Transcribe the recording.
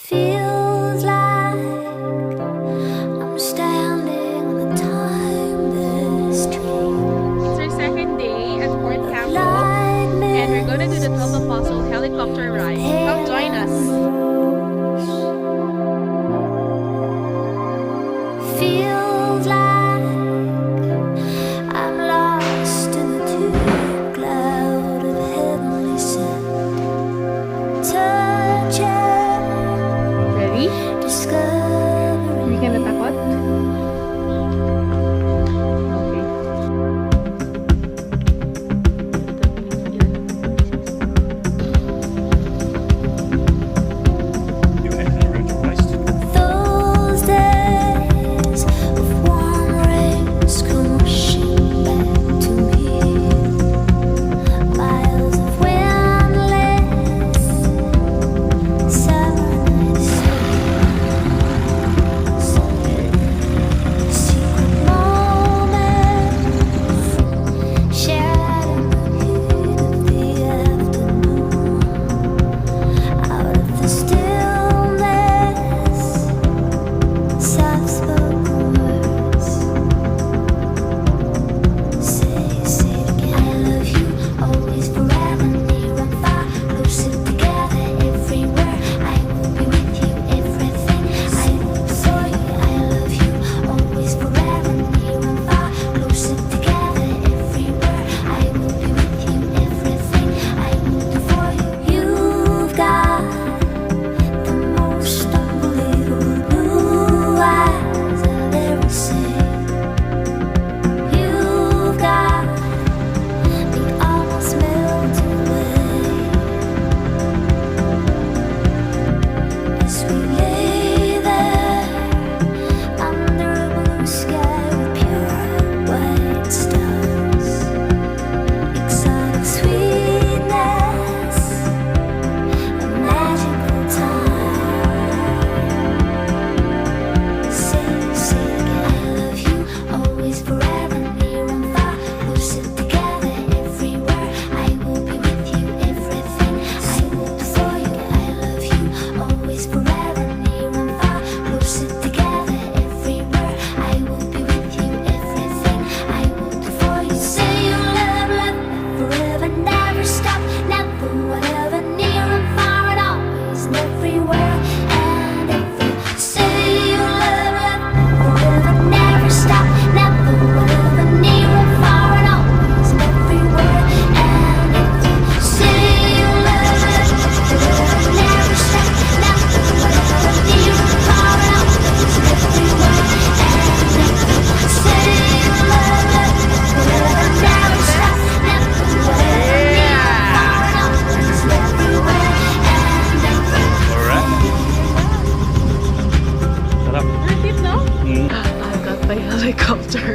Feels like I'm standing on the timeless tree. It's our second day at Fort Campbell, and we're gonna do the 12 Apostle helicopter ride. Come join us. Feels like I'm lost in the deep cloud of heavenly scent. Touching, Ready? discovering. Hindi ka natakot? Okay. You head in around your waist. Those days of warm rains come rushing back to me. Miles of windless summer nights. Secret moments shared in the heat of the afternoon. Out of the stillness, soft-spoken words. Say it again. I love you, always, forever, near and far, closer together, everywhere. I will be with you, everything. I will be for you. I love you, always, forever, near and far, closer together, everywhere. I will be with you, everything. I will do for you. You've got the most unbelievable blue eyes I've ever seen. You've got me almost melting away as we lay there under a blue sky with pure white stars. Exotic sweetness, a magical time. Say it again. I love you, always, forever, near and far, closer together, everywhere. I will be with you, everything. I will do for you. I love you, always, forever, near and far, closer together, everywhere. I will be with you, everything. I will do for you. Say you love, love, forever, never stop, never, whatever, near and far, and always, and everywhere, and every. Say you love, love, forever, never stop, never, whatever, near and far, and always, and everywhere, and every. Say you love, love, forever, never stop, never, whatever, near and far, and always, and everywhere, and every. Say you love, love, forever, never stop, never, whatever, near and far, and always, and everywhere, and every. Alright. Sarap. Worth it, no? Mm. I got my helicopter.